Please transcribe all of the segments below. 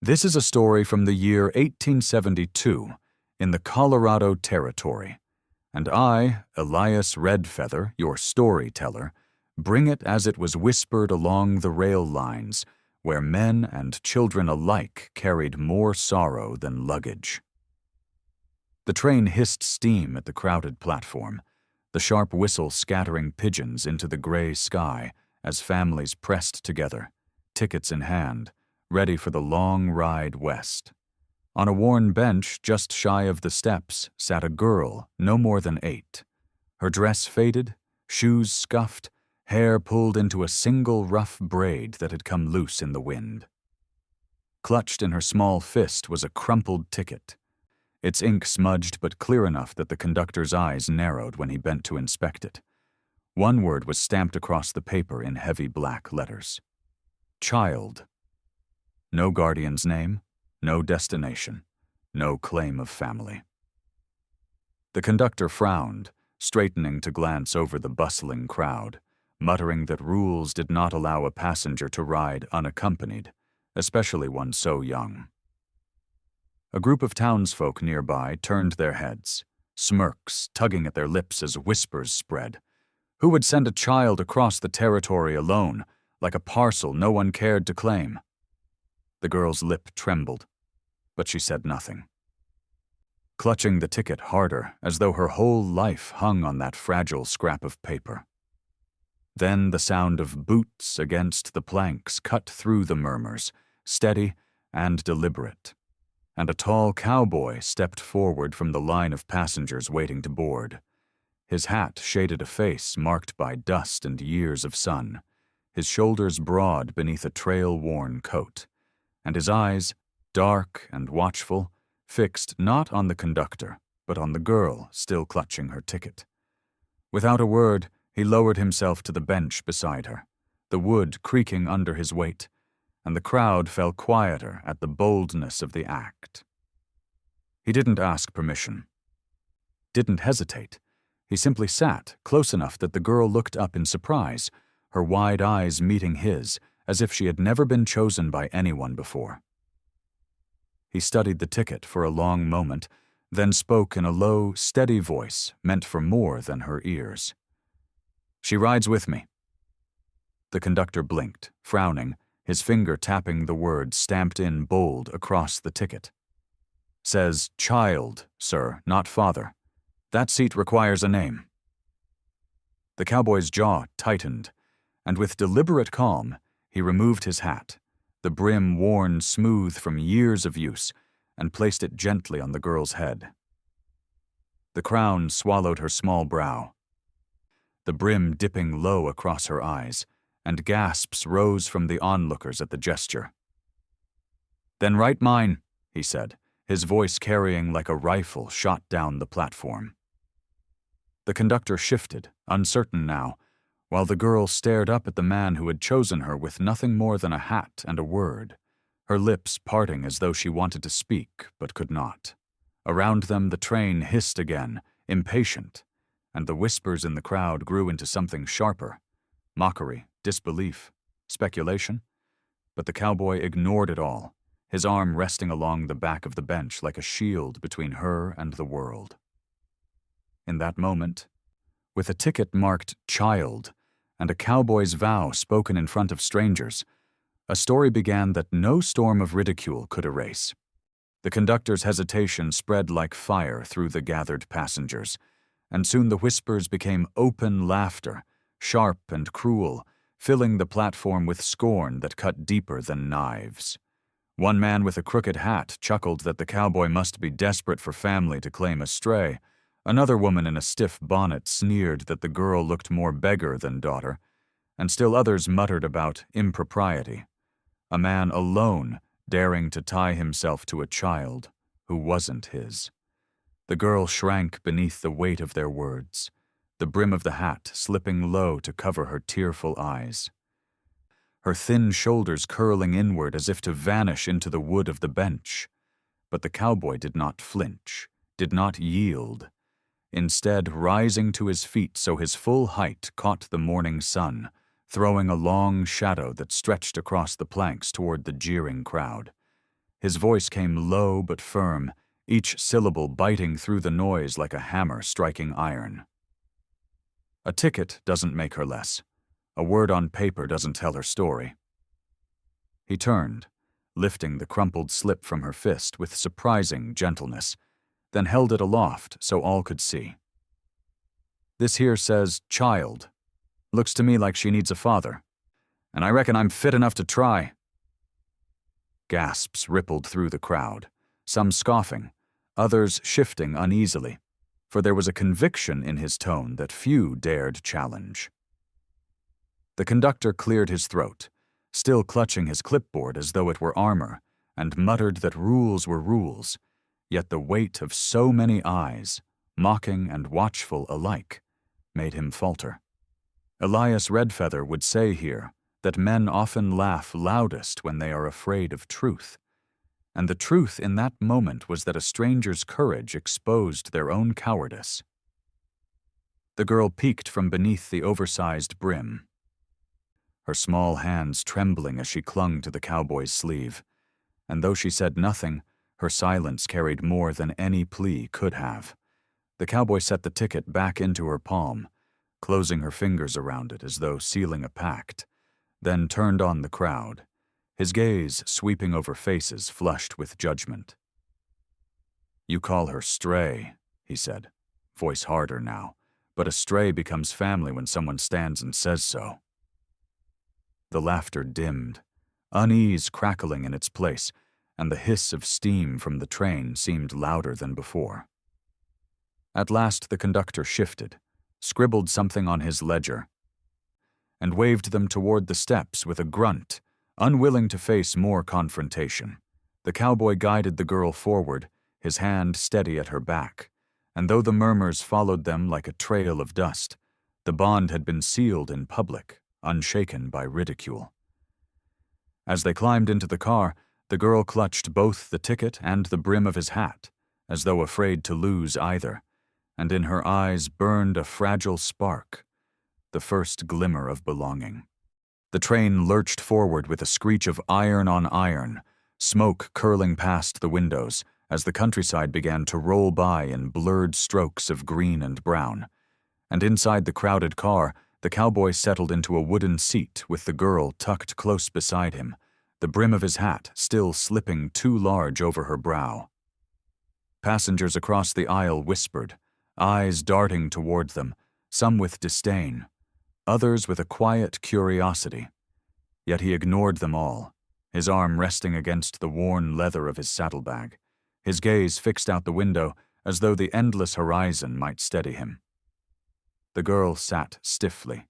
This is a story from the year 1872 in the Colorado Territory, and I, Elias Redfeather, your storyteller, bring it as it was whispered along the rail lines, where men and children alike carried more sorrow than luggage. The train hissed steam at the crowded platform, the sharp whistle scattering pigeons into the gray sky as families pressed together, tickets in hand, ready for the long ride west. On a worn bench just shy of the steps sat a girl no more than 8. Her dress faded, shoes scuffed, hair pulled into a single rough braid that had come loose in the wind. Clutched in her small fist was a crumpled ticket, its ink smudged but clear enough that the conductor's eyes narrowed when he bent to inspect it. One word was stamped across the paper in heavy black letters. Child. No guardian's name, no destination, no claim of family. The conductor frowned, straightening to glance over the bustling crowd, muttering that rules did not allow a passenger to ride unaccompanied, especially one so young. A group of townsfolk nearby turned their heads, smirks tugging at their lips as whispers spread. Who would send a child across the territory alone, like a parcel no one cared to claim? The girl's lip trembled, but she said nothing. Clutching the ticket harder, as though her whole life hung on that fragile scrap of paper. Then the sound of boots against the planks cut through the murmurs, steady and deliberate, and a tall cowboy stepped forward from the line of passengers waiting to board. His hat shaded a face marked by dust and years of sun, his shoulders broad beneath a trail-worn coat, and his eyes, dark and watchful, fixed not on the conductor, but on the girl still clutching her ticket. Without a word, he lowered himself to the bench beside her, the wood creaking under his weight, and the crowd fell quieter at the boldness of the act. He didn't ask permission, didn't hesitate. He simply sat, close enough that the girl looked up in surprise, her wide eyes meeting his, as if she had never been chosen by anyone before. He studied the ticket for a long moment, then spoke in a low, steady voice meant for more than her ears. She rides with me. The conductor blinked, frowning, his finger tapping the word stamped in bold across the ticket. Says child, sir, not father. That seat requires a name. The cowboy's jaw tightened, and with deliberate calm, he removed his hat, the brim worn smooth from years of use, and placed it gently on the girl's head. The crown swallowed her small brow, the brim dipping low across her eyes, and gasps rose from the onlookers at the gesture. Then right mine, he said, his voice carrying like a rifle shot down the platform. The conductor shifted, uncertain now, while the girl stared up at the man who had chosen her with nothing more than a hat and a word, her lips parting as though she wanted to speak but could not. Around them the train hissed again, impatient, and the whispers in the crowd grew into something sharper, mockery, disbelief, speculation. But the cowboy ignored it all, his arm resting along the back of the bench like a shield between her and the world. In that moment, with a ticket marked child and a cowboy's vow spoken in front of strangers, a story began that no storm of ridicule could erase. The conductor's hesitation spread like fire through the gathered passengers, and soon the whispers became open laughter, sharp and cruel, filling the platform with scorn that cut deeper than knives. One man with a crooked hat chuckled that the cowboy must be desperate for family to claim a stray. Another woman in a stiff bonnet sneered that the girl looked more beggar than daughter, and still others muttered about impropriety. A man alone daring to tie himself to a child who wasn't his. The girl shrank beneath the weight of their words, the brim of the hat slipping low to cover her tearful eyes, her thin shoulders curling inward as if to vanish into the wood of the bench. But the cowboy did not flinch, did not yield. Instead, rising to his feet so his full height caught the morning sun, throwing a long shadow that stretched across the planks toward the jeering crowd. His voice came low but firm, each syllable biting through the noise like a hammer striking iron. A ticket doesn't make her less. A word on paper doesn't tell her story. He turned, lifting the crumpled slip from her fist with surprising gentleness, then held it aloft so all could see. This here says, child. Looks to me like she needs a father. And I reckon I'm fit enough to try. Gasps rippled through the crowd, some scoffing, others shifting uneasily, for there was a conviction in his tone that few dared challenge. The conductor cleared his throat, still clutching his clipboard as though it were armor, and muttered that rules were rules, yet the weight of so many eyes, mocking and watchful alike, made him falter. Elias Redfeather would say here that men often laugh loudest when they are afraid of truth, and the truth in that moment was that a stranger's courage exposed their own cowardice. The girl peeked from beneath the oversized brim, her small hands trembling as she clung to the cowboy's sleeve, and though she said nothing, her silence carried more than any plea could have. The cowboy set the ticket back into her palm, closing her fingers around it as though sealing a pact, then turned on the crowd, his gaze sweeping over faces flushed with judgment. You call her stray, he said, voice harder now, but a stray becomes family when someone stands and says so. The laughter dimmed, unease crackling in its place, and the hiss of steam from the train seemed louder than before. At last the conductor shifted, scribbled something on his ledger, and waved them toward the steps with a grunt, unwilling to face more confrontation. The cowboy guided the girl forward, his hand steady at her back, and though the murmurs followed them like a trail of dust, the bond had been sealed in public, unshaken by ridicule. As they climbed into the car, the girl clutched both the ticket and the brim of his hat, as though afraid to lose either, and in her eyes burned a fragile spark, the first glimmer of belonging. The train lurched forward with a screech of iron on iron, smoke curling past the windows as the countryside began to roll by in blurred strokes of green and brown, and inside the crowded car, the cowboy settled into a wooden seat with the girl tucked close beside him, the brim of his hat still slipping too large over her brow. Passengers across the aisle whispered, eyes darting toward them, some with disdain, others with a quiet curiosity. Yet he ignored them all, his arm resting against the worn leather of his saddlebag, his gaze fixed out the window as though the endless horizon might steady him. The girl sat stiffly,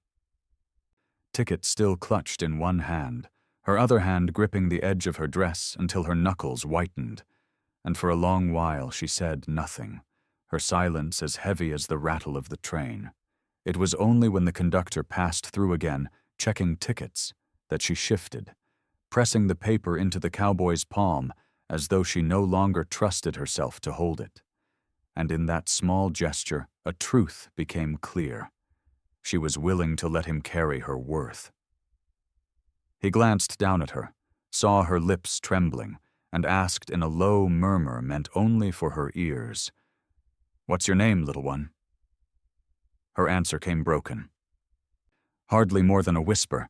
ticket still clutched in one hand, her other hand gripping the edge of her dress until her knuckles whitened, and for a long while she said nothing, her silence as heavy as the rattle of the train. It was only when the conductor passed through again, checking tickets, that she shifted, pressing the paper into the cowboy's palm as though she no longer trusted herself to hold it. And in that small gesture, a truth became clear. She was willing to let him carry her worth. He glanced down at her, saw her lips trembling, and asked in a low murmur meant only for her ears, "What's your name, little one?" Her answer came broken. Hardly more than a whisper,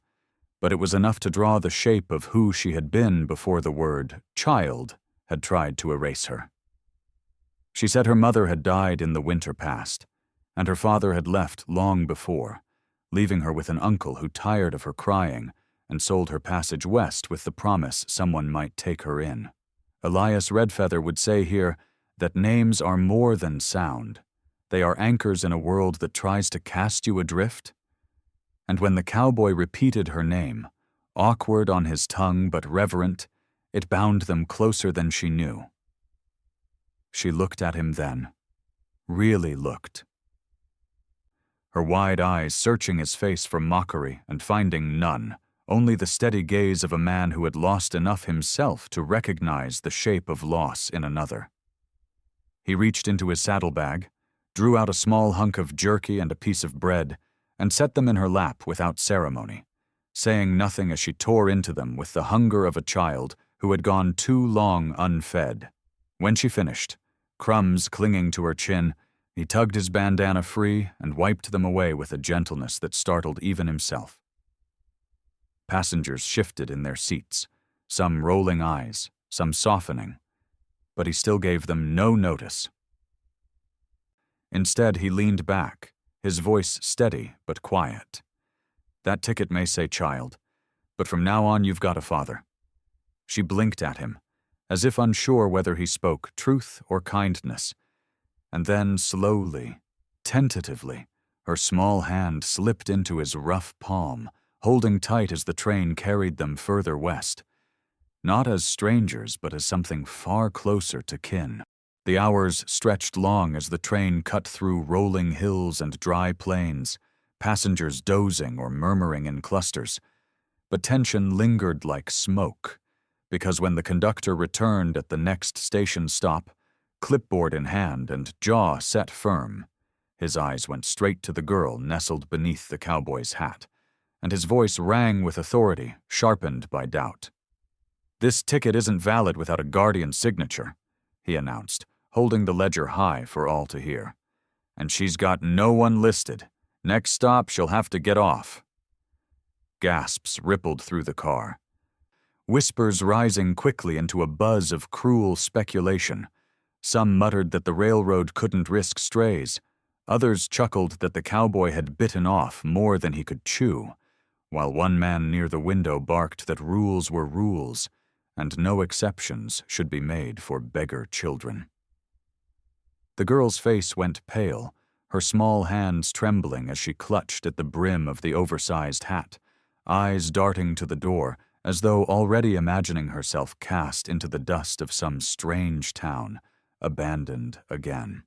but it was enough to draw the shape of who she had been before the word child had tried to erase her. She said her mother had died in the winter past, and her father had left long before, leaving her with an uncle who tired of her crying and sold her passage west with the promise someone might take her in. Elias Redfeather would say here that names are more than sound. They are anchors in a world that tries to cast you adrift. And when the cowboy repeated her name, awkward on his tongue but reverent, it bound them closer than she knew. She looked at him then, really looked. Her wide eyes searching his face for mockery and finding none, only the steady gaze of a man who had lost enough himself to recognize the shape of loss in another. He reached into his saddlebag, drew out a small hunk of jerky and a piece of bread, and set them in her lap without ceremony, saying nothing as she tore into them with the hunger of a child who had gone too long unfed. When she finished, crumbs clinging to her chin, he tugged his bandana free and wiped them away with a gentleness that startled even himself. Passengers shifted in their seats, some rolling eyes, some softening, but he still gave them no notice. Instead, he leaned back, his voice steady but quiet. "That ticket may say child, but from now on you've got a father." She blinked at him, as if unsure whether he spoke truth or kindness, and then slowly, tentatively, her small hand slipped into his rough palm, holding tight as the train carried them further west, not as strangers but as something far closer to kin. The hours stretched long as the train cut through rolling hills and dry plains, passengers dozing or murmuring in clusters. But tension lingered like smoke, because when the conductor returned at the next station stop, clipboard in hand and jaw set firm, his eyes went straight to the girl nestled beneath the cowboy's hat, and his voice rang with authority, sharpened by doubt. "This ticket isn't valid without a guardian's signature," he announced, holding the ledger high for all to hear. "And she's got no one listed. Next stop, she'll have to get off." Gasps rippled through the car, whispers rising quickly into a buzz of cruel speculation. Some muttered that the railroad couldn't risk strays. Others chuckled that the cowboy had bitten off more than he could chew, while one man near the window barked that rules were rules, and no exceptions should be made for beggar children. The girl's face went pale, her small hands trembling as she clutched at the brim of the oversized hat, eyes darting to the door as though already imagining herself cast into the dust of some strange town, abandoned again.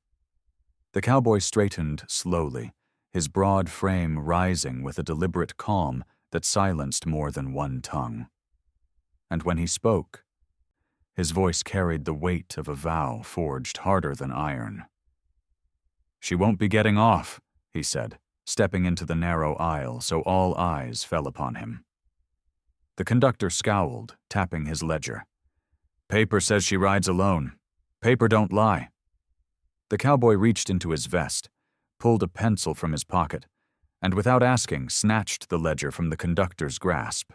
The cowboy straightened slowly, his broad frame rising with a deliberate calm that silenced more than one tongue. And when he spoke, his voice carried the weight of a vow forged harder than iron. "She won't be getting off," he said, stepping into the narrow aisle so all eyes fell upon him. The conductor scowled, tapping his ledger. "Paper says she rides alone. Paper don't lie." The cowboy reached into his vest, pulled a pencil from his pocket, and without asking, snatched the ledger from the conductor's grasp.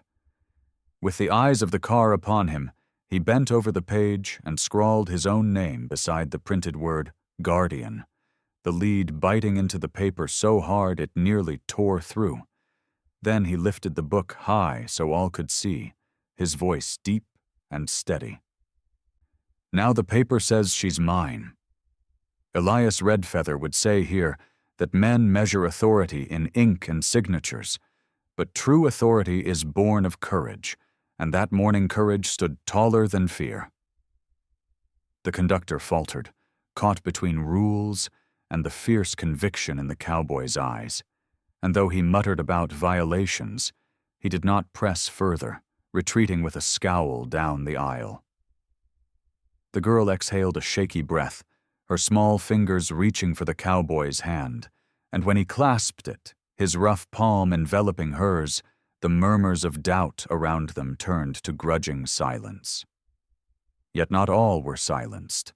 With the eyes of the car upon him, he bent over the page and scrawled his own name beside the printed word Guardian, the lead biting into the paper so hard it nearly tore through. Then he lifted the book high so all could see, his voice deep and steady. "Now the paper says she's mine." Elias Redfeather would say here that men measure authority in ink and signatures, but true authority is born of courage, and that morning courage stood taller than fear. The conductor faltered, caught between rules and the fierce conviction in the cowboy's eyes, and though he muttered about violations, he did not press further, retreating with a scowl down the aisle. The girl exhaled a shaky breath, her small fingers reaching for the cowboy's hand, and when he clasped it, his rough palm enveloping hers, the murmurs of doubt around them turned to grudging silence. Yet not all were silenced.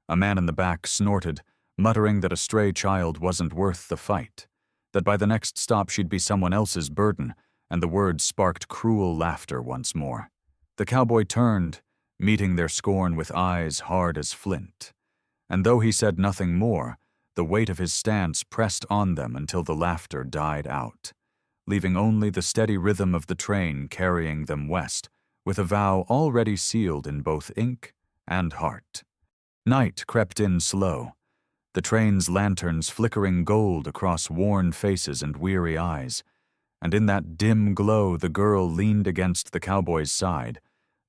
A man in the back snorted, muttering that a stray child wasn't worth the fight, that by the next stop she'd be someone else's burden, and the words sparked cruel laughter once more. The cowboy turned, meeting their scorn with eyes hard as flint, and though he said nothing more, the weight of his stance pressed on them until the laughter died out, leaving only the steady rhythm of the train carrying them west, with a vow already sealed in both ink and heart. Night crept in slow, the train's lanterns flickering gold across worn faces and weary eyes, and in that dim glow the girl leaned against the cowboy's side,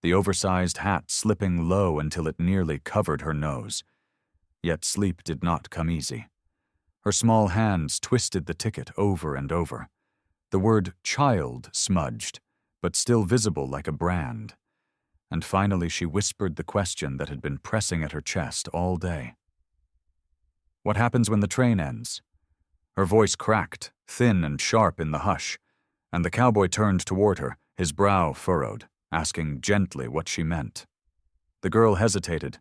the oversized hat slipping low until it nearly covered her nose. Yet sleep did not come easy. Her small hands twisted the ticket over and over. The word child smudged, but still visible like a brand. And finally she whispered the question that had been pressing at her chest all day. "What happens when the train ends?" Her voice cracked, thin and sharp in the hush, and the cowboy turned toward her, his brow furrowed. asking gently what she meant. The girl hesitated,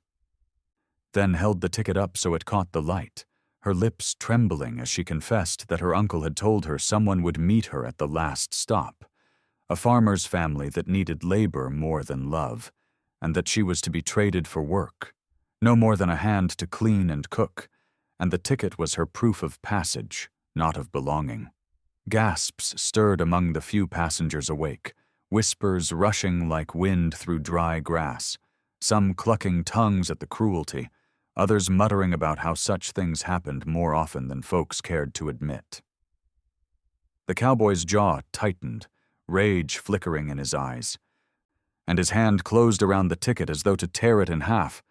then held the ticket up so it caught the light, her lips trembling as she confessed that her uncle had told her someone would meet her at the last stop, a farmer's family that needed labor more than love, and that she was to be traded for work, no more than a hand to clean and cook, and the ticket was her proof of passage, not of belonging. Gasps stirred among the few passengers awake, whispers rushing like wind through dry grass, some clucking tongues at the cruelty, others muttering about how such things happened more often than folks cared to admit. The cowboy's jaw tightened, rage flickering in his eyes, and his hand closed around the ticket as though to tear it in half.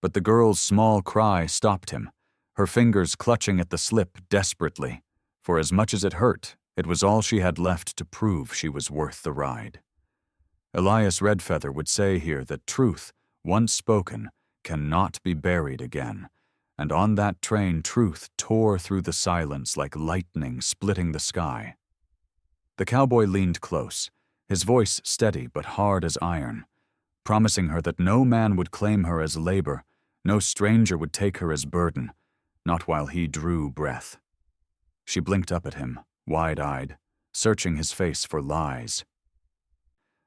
But the girl's small cry stopped him, her fingers clutching at the slip desperately, for as much as it hurt, it was all she had left to prove she was worth the ride. Elias Redfeather would say here that truth, once spoken, cannot be buried again, and on that train truth tore through the silence like lightning splitting the sky. The cowboy leaned close, his voice steady but hard as iron, promising her that no man would claim her as labor, no stranger would take her as burden, not while he drew breath. She blinked up at him, wide-eyed, searching his face for lies,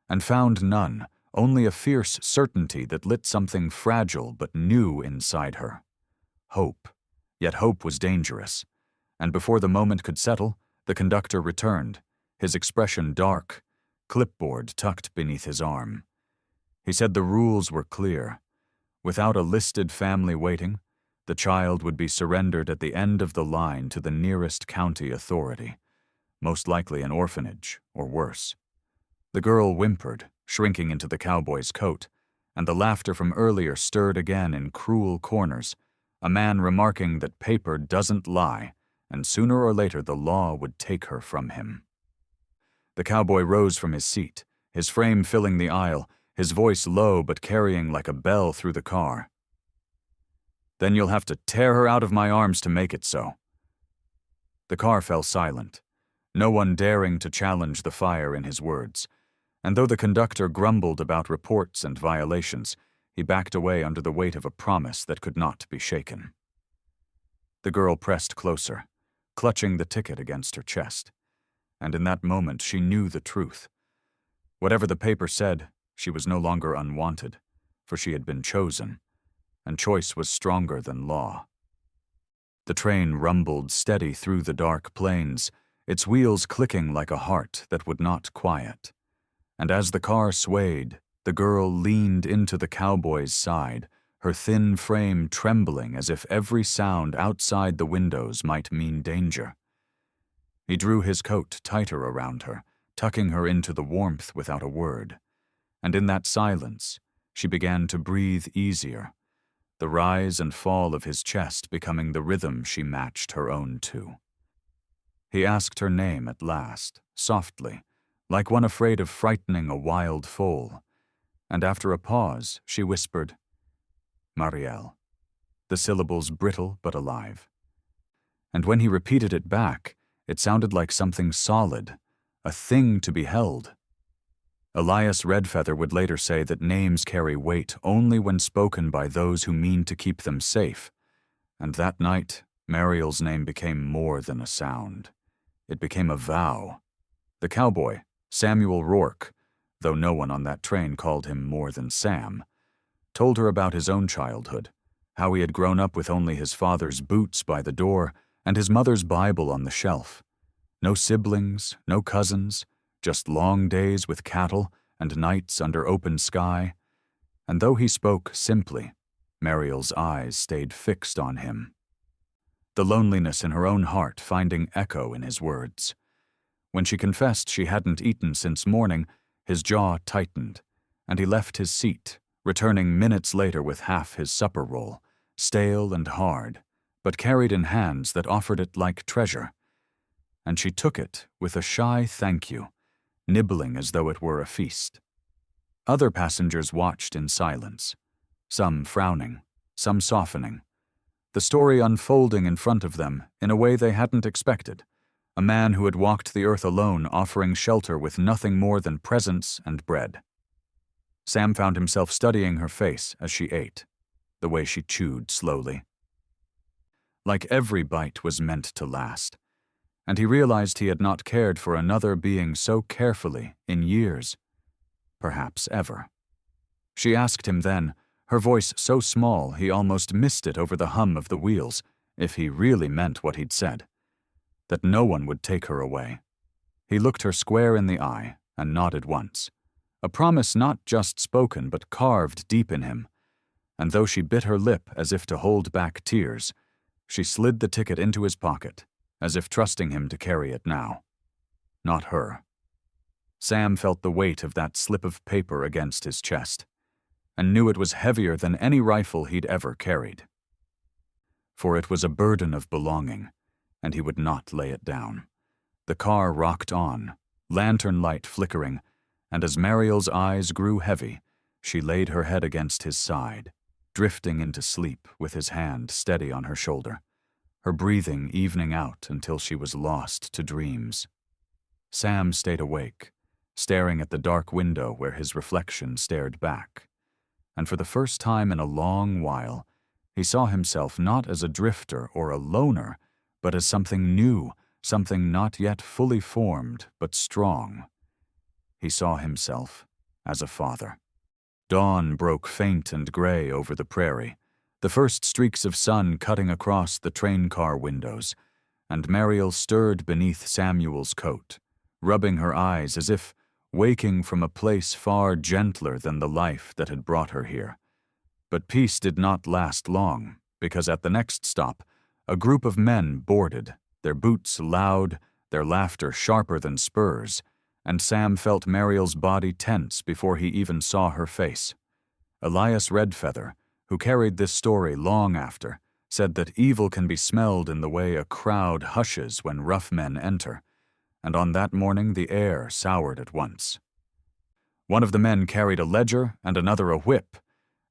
and found none, only a fierce certainty that lit something fragile but new inside her. Hope. Yet hope was dangerous, and before the moment could settle, the conductor returned, his expression dark, clipboard tucked beneath his arm. He said the rules were clear. Without a listed family waiting, the child would be surrendered at the end of the line to the nearest county authority, most likely an orphanage or worse. The girl whimpered, shrinking into the cowboy's coat, and the laughter from earlier stirred again in cruel corners, a man remarking that paper doesn't lie, and sooner or later the law would take her from him. The cowboy rose from his seat, his frame filling the aisle, his voice low but carrying like a bell through the car. "Then you'll have to tear her out of my arms to make it so." The car fell silent, no one daring to challenge the fire in his words, and though the conductor grumbled about reports and violations, he backed away under the weight of a promise that could not be shaken. The girl pressed closer, clutching the ticket against her chest, and in that moment she knew the truth. Whatever the paper said, she was no longer unwanted, for she had been chosen, and choice was stronger than law. The train rumbled steady through the dark plains, its wheels clicking like a heart that would not quiet. And as the car swayed, the girl leaned into the cowboy's side, her thin frame trembling as if every sound outside the windows might mean danger. He drew his coat tighter around her, tucking her into the warmth without a word. And in that silence, she began to breathe easier, the rise and fall of his chest becoming the rhythm she matched her own to. He asked her name at last, softly, like one afraid of frightening a wild foal, and after a pause, she whispered, "Marielle," the syllables brittle but alive. And when he repeated it back, it sounded like something solid, a thing to be held. Elias Redfeather would later say that names carry weight only when spoken by those who mean to keep them safe, and that night, Marielle's name became more than a sound. It became a vow. The cowboy, Samuel Rourke, though no one on that train called him more than Sam, told her about his own childhood, how he had grown up with only his father's boots by the door and his mother's Bible on the shelf. No siblings, no cousins, just long days with cattle and nights under open sky. And though he spoke simply, Marielle's eyes stayed fixed on him, the loneliness in her own heart finding echo in his words. When she confessed she hadn't eaten since morning, his jaw tightened, and he left his seat, returning minutes later with half his supper roll, stale and hard, but carried in hands that offered it like treasure. And she took it with a shy thank you, nibbling as though it were a feast. Other passengers watched in silence, some frowning, some softening, the story unfolding in front of them in a way they hadn't expected. A man who had walked the earth alone, offering shelter with nothing more than presence and bread. Sam found himself studying her face as she ate, the way she chewed slowly. Like every bite was meant to last, and he realized he had not cared for another being so carefully in years, perhaps ever. She asked him then, her voice so small he almost missed it over the hum of the wheels, if he really meant what he'd said, that no one would take her away. He looked her square in the eye and nodded once, a promise not just spoken but carved deep in him, and though she bit her lip as if to hold back tears, she slid the ticket into his pocket, as if trusting him to carry it now. Not her. Sam felt the weight of that slip of paper against his chest, and knew it was heavier than any rifle he'd ever carried. For it was a burden of belonging, and he would not lay it down. The car rocked on, lantern light flickering, and as Mariel's eyes grew heavy, she laid her head against his side, drifting into sleep with his hand steady on her shoulder, her breathing evening out until she was lost to dreams. Sam stayed awake, staring at the dark window where his reflection stared back, and for the first time in a long while, he saw himself not as a drifter or a loner, but as something new, something not yet fully formed, but strong. He saw himself as a father. Dawn broke faint and gray over the prairie, the first streaks of sun cutting across the train car windows, and Mariel stirred beneath Samuel's coat, rubbing her eyes as if waking from a place far gentler than the life that had brought her here. But peace did not last long, because at the next stop, a group of men boarded, their boots loud, their laughter sharper than spurs, and Sam felt Mariel's body tense before he even saw her face. Elias Redfeather, who carried this story long after, said that evil can be smelled in the way a crowd hushes when rough men enter, and on that morning the air soured at once. One of the men carried a ledger and another a whip,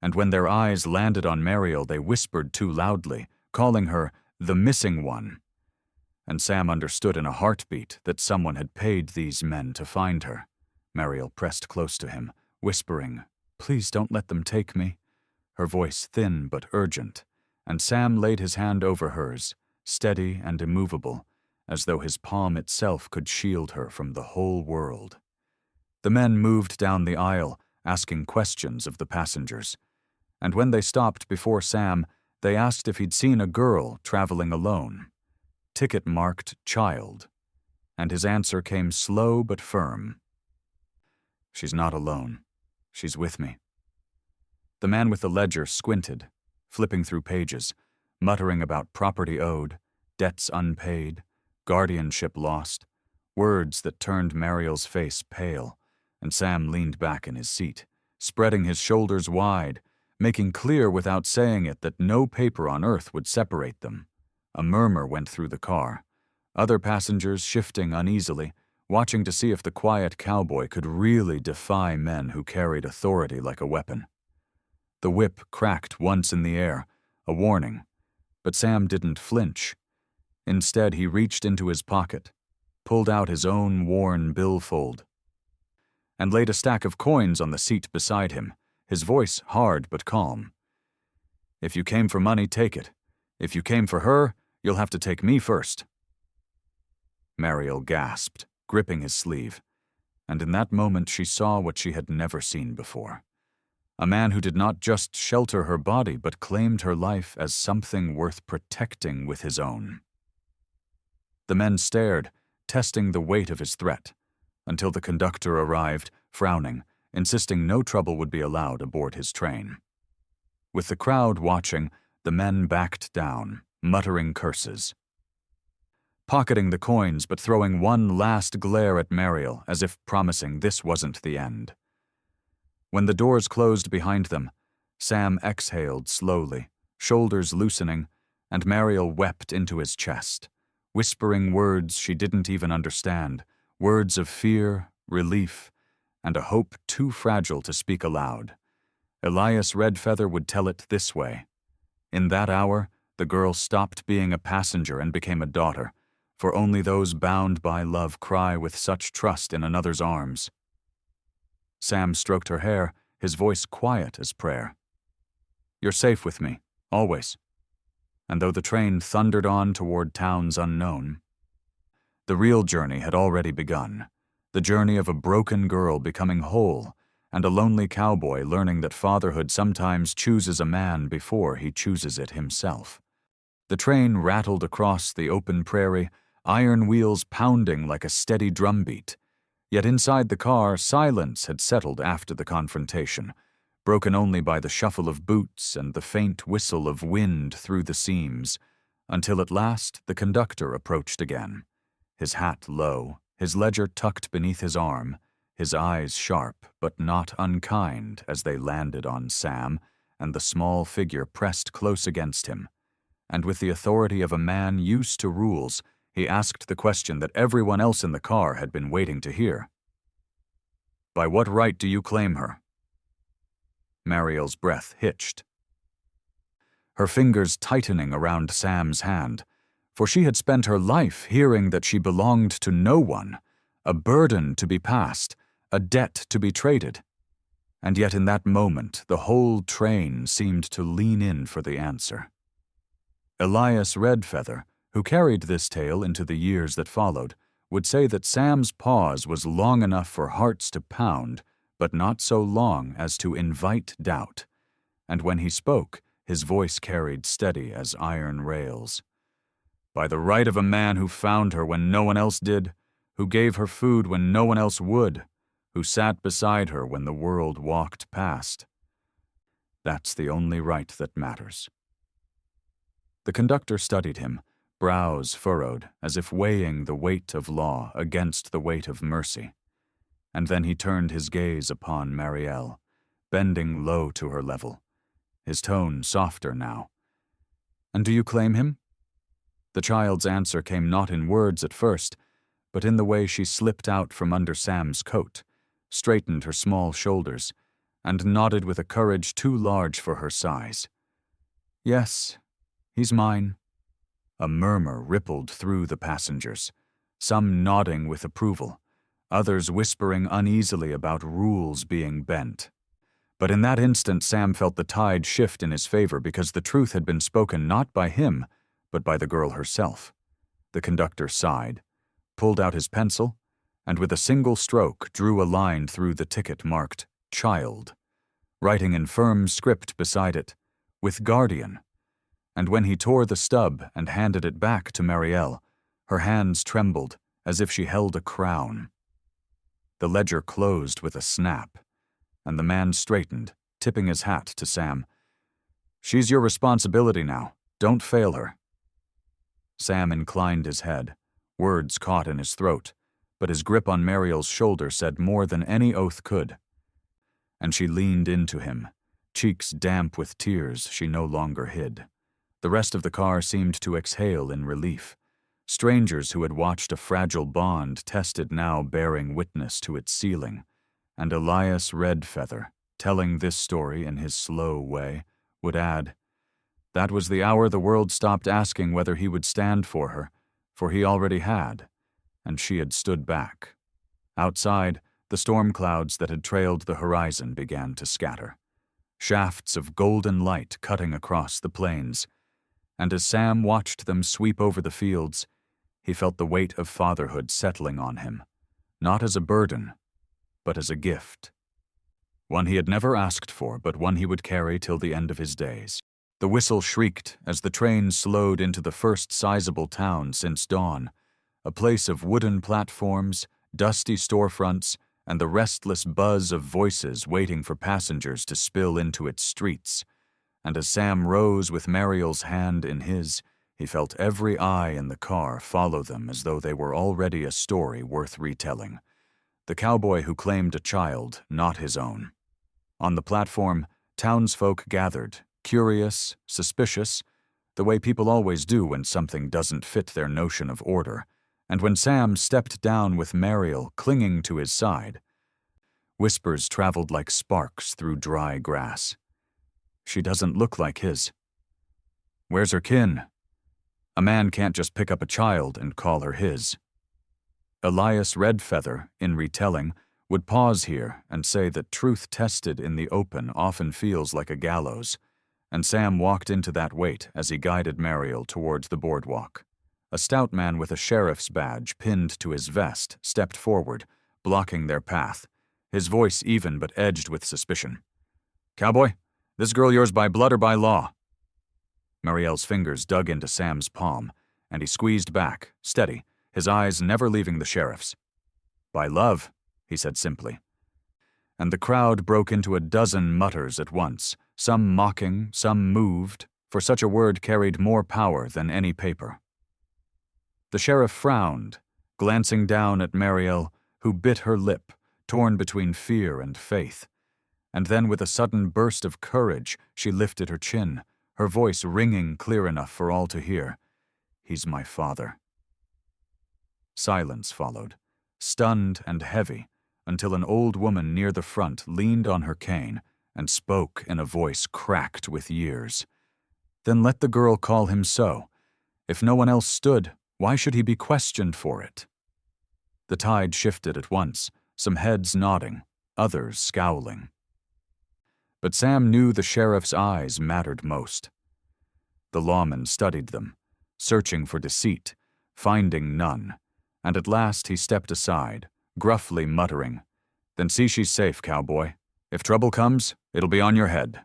and when their eyes landed on Mariel they whispered too loudly, calling her the missing one. And Sam understood in a heartbeat that someone had paid these men to find her. Mariel pressed close to him, whispering, "Please don't let them take me," her voice thin but urgent, and Sam laid his hand over hers, steady and immovable, as though his palm itself could shield her from the whole world. The men moved down the aisle, asking questions of the passengers, and when they stopped before Sam, they asked if he'd seen a girl traveling alone, ticket marked child, and his answer came slow but firm. "She's not alone. She's with me." The man with the ledger squinted, flipping through pages, muttering about property owed, debts unpaid, guardianship lost, words that turned Mariel's face pale, and Sam leaned back in his seat, spreading his shoulders wide, making clear without saying it that no paper on earth would separate them. A murmur went through the car, other passengers shifting uneasily, watching to see if the quiet cowboy could really defy men who carried authority like a weapon. The whip cracked once in the air, a warning, but Sam didn't flinch. Instead, he reached into his pocket, pulled out his own worn billfold, and laid a stack of coins on the seat beside him, his voice hard but calm. "If you came for money, take it. If you came for her, you'll have to take me first." Mariel gasped, gripping his sleeve, and in that moment she saw what she had never seen before. A man who did not just shelter her body but claimed her life as something worth protecting with his own. The men stared, testing the weight of his threat, until the conductor arrived, frowning, insisting no trouble would be allowed aboard his train. With the crowd watching, the men backed down, muttering curses, pocketing the coins but throwing one last glare at Mariel as if promising this wasn't the end. When the doors closed behind them, Sam exhaled slowly, shoulders loosening, and Mariel wept into his chest, whispering words she didn't even understand, words of fear, relief, and a hope too fragile to speak aloud. Elias Redfeather would tell it this way. In that hour, the girl stopped being a passenger and became a daughter, for only those bound by love cry with such trust in another's arms. Sam stroked her hair, his voice quiet as prayer. "You're safe with me, always." And though the train thundered on toward towns unknown, the real journey had already begun, the journey of a broken girl becoming whole, and a lonely cowboy learning that fatherhood sometimes chooses a man before he chooses it himself. The train rattled across the open prairie, iron wheels pounding like a steady drumbeat. Yet inside the car, silence had settled after the confrontation, broken only by the shuffle of boots and the faint whistle of wind through the seams, until at last the conductor approached again, his hat low, his ledger tucked beneath his arm, his eyes sharp but not unkind as they landed on Sam, and the small figure pressed close against him. And with the authority of a man used to rules, he asked the question that everyone else in the car had been waiting to hear. "By what right do you claim her?" Mariel's breath hitched, her fingers tightening around Sam's hand, for she had spent her life hearing that she belonged to no one, a burden to be passed, a debt to be traded. And yet in that moment, the whole train seemed to lean in for the answer. Elias Redfeather, who carried this tale into the years that followed, would say that Sam's pause was long enough for hearts to pound, but not so long as to invite doubt. And when he spoke, his voice carried steady as iron rails. "By the right of a man who found her when no one else did, who gave her food when no one else would, who sat beside her when the world walked past. That's the only right that matters." The conductor studied him, brows furrowed, as if weighing the weight of law against the weight of mercy. And then he turned his gaze upon Mariel, bending low to her level, his tone softer now. "And do you claim him?" The child's answer came not in words at first, but in the way she slipped out from under Sam's coat, straightened her small shoulders, and nodded with a courage too large for her size. "Yes, he's mine." A murmur rippled through the passengers, some nodding with approval, others whispering uneasily about rules being bent. But in that instant Sam felt the tide shift in his favor because the truth had been spoken not by him, but by the girl herself. The conductor sighed, pulled out his pencil, and with a single stroke drew a line through the ticket marked "Child," writing in firm script beside it, "With guardian." And when he tore the stub and handed it back to Mariel, her hands trembled as if she held a crown. The ledger closed with a snap, and the man straightened, tipping his hat to Sam. "She's your responsibility now. Don't fail her." Sam inclined his head, words caught in his throat, but his grip on Mariel's shoulder said more than any oath could. And she leaned into him, cheeks damp with tears she no longer hid. The rest of the car seemed to exhale in relief. Strangers who had watched a fragile bond tested now bearing witness to its sealing, and Elias Redfeather, telling this story in his slow way, would add, "That was the hour the world stopped asking whether he would stand for he already had, and she had stood back." Outside, the storm clouds that had trailed the horizon began to scatter, shafts of golden light cutting across the plains, and as Sam watched them sweep over the fields, he felt the weight of fatherhood settling on him, not as a burden, but as a gift. One he had never asked for, but one he would carry till the end of his days. The whistle shrieked as the train slowed into the first sizable town since dawn, a place of wooden platforms, dusty storefronts, and the restless buzz of voices waiting for passengers to spill into its streets. And as Sam rose with Mariel's hand in his, he felt every eye in the car follow them as though they were already a story worth retelling. The cowboy who claimed a child, not his own. On the platform, townsfolk gathered, curious, suspicious, the way people always do when something doesn't fit their notion of order. And when Sam stepped down with Mariel clinging to his side, whispers traveled like sparks through dry grass. "She doesn't look like his. Where's her kin? A man can't just pick up a child and call her his." Elias Redfeather, in retelling, would pause here and say that truth tested in the open often feels like a gallows, and Sam walked into that weight as he guided Mariel towards the boardwalk. A stout man with a sheriff's badge pinned to his vest stepped forward, blocking their path, his voice even but edged with suspicion. "Cowboy, this girl yours by blood or by law?" Mariel's fingers dug into Sam's palm, and he squeezed back, steady, his eyes never leaving the sheriff's. "By love," he said simply. And the crowd broke into a dozen mutters at once, some mocking, some moved, for such a word carried more power than any paper. The sheriff frowned, glancing down at Mariel, who bit her lip, torn between fear and faith. And then with a sudden burst of courage, she lifted her chin, her voice ringing clear enough for all to hear. "He's my father." Silence followed, stunned and heavy, until an old woman near the front leaned on her cane and spoke in a voice cracked with years. Then let the girl call him so. If no one else stood, why should he be questioned for it? The tide shifted at once, some heads nodding, others scowling. But Sam knew the sheriff's eyes mattered most. The lawman studied them, searching for deceit, finding none, and at last he stepped aside, gruffly muttering, "Then see she's safe, cowboy. If trouble comes, it'll be on your head."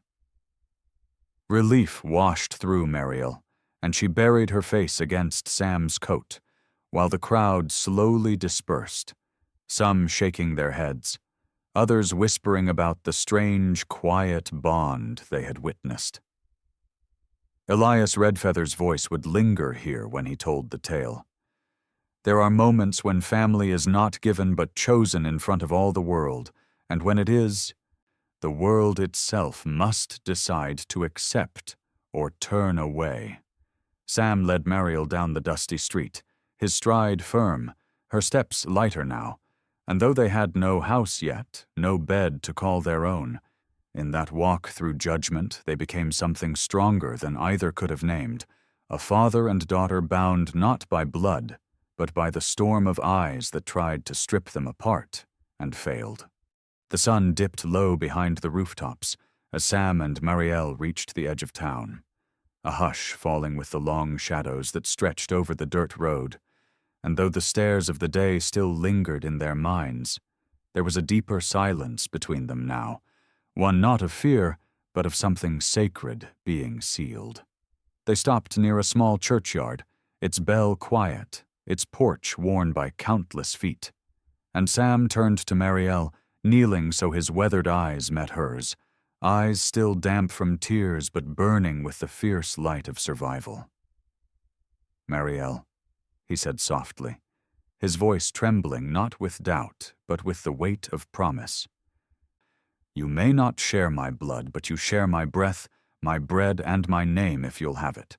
Relief washed through Mariel, and she buried her face against Sam's coat, while the crowd slowly dispersed, some shaking their heads, others whispering about the strange, quiet bond they had witnessed. Elias Redfeather's voice would linger here when he told the tale. There are moments when family is not given but chosen in front of all the world, and when it is, the world itself must decide to accept or turn away. Sam led Mariel down the dusty street, his stride firm, her steps lighter now, and though they had no house yet, no bed to call their own, in that walk through judgment they became something stronger than either could have named, a father and daughter bound not by blood, but by the storm of eyes that tried to strip them apart and failed. The sun dipped low behind the rooftops as Sam and Mariel reached the edge of town, a hush falling with the long shadows that stretched over the dirt road, and though the stares of the day still lingered in their minds, there was a deeper silence between them now, one not of fear, but of something sacred being sealed. They stopped near a small churchyard, its bell quiet, its porch worn by countless feet, and Sam turned to Mariel, kneeling so his weathered eyes met hers, eyes still damp from tears but burning with the fierce light of survival. "Mariel," he said softly, his voice trembling not with doubt but with the weight of promise. "You may not share my blood, but you share my breath, my bread, and my name if you'll have it.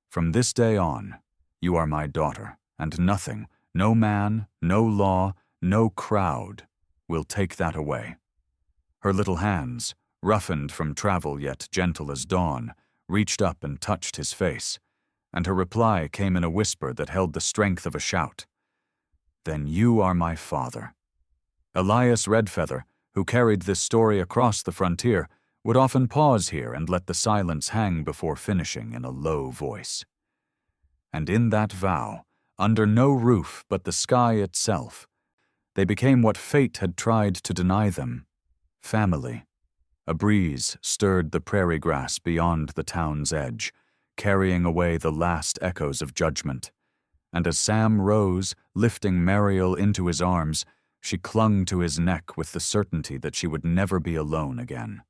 From this day on, you are my daughter, and nothing, no man, no law, no crowd, will take that away." Her little hands, roughened from travel yet gentle as dawn, reached up and touched his face, and her reply came in a whisper that held the strength of a shout. "Then you are my father." Elias Redfeather, who carried this story across the frontier, would often pause here and let the silence hang before finishing in a low voice. And in that vow, under no roof but the sky itself, they became what fate had tried to deny them: family. A breeze stirred the prairie grass beyond the town's edge, carrying away the last echoes of judgment. And as Sam rose, lifting Mariel into his arms, she clung to his neck with the certainty that she would never be alone again.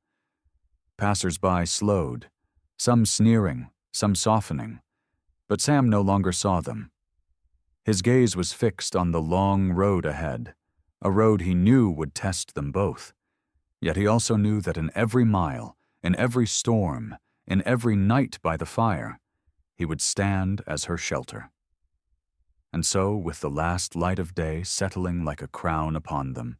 Passers-by slowed, some sneering, some softening, but Sam no longer saw them. His gaze was fixed on the long road ahead, a road he knew would test them both. Yet he also knew that in every mile, in every storm, in every night by the fire, he would stand as her shelter. And so, with the last light of day settling like a crown upon them,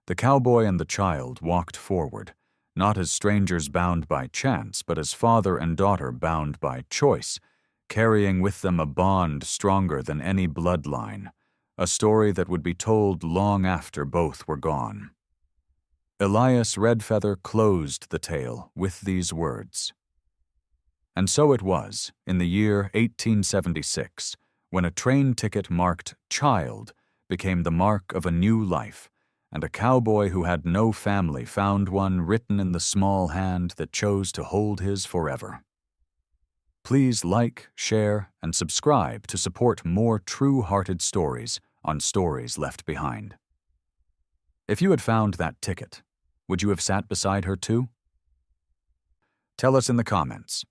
the cowboy and the child walked forward, not as strangers bound by chance, but as father and daughter bound by choice, carrying with them a bond stronger than any bloodline, a story that would be told long after both were gone. Elias Redfeather closed the tale with these words. And so it was, in the year 1876, when a train ticket marked "Child" became the mark of a new life, and a cowboy who had no family found one written in the small hand that chose to hold his forever. Please like, share, and subscribe to support more true-hearted stories on Stories Left Behind. If you had found that ticket, would you have sat beside her too? Tell us in the comments.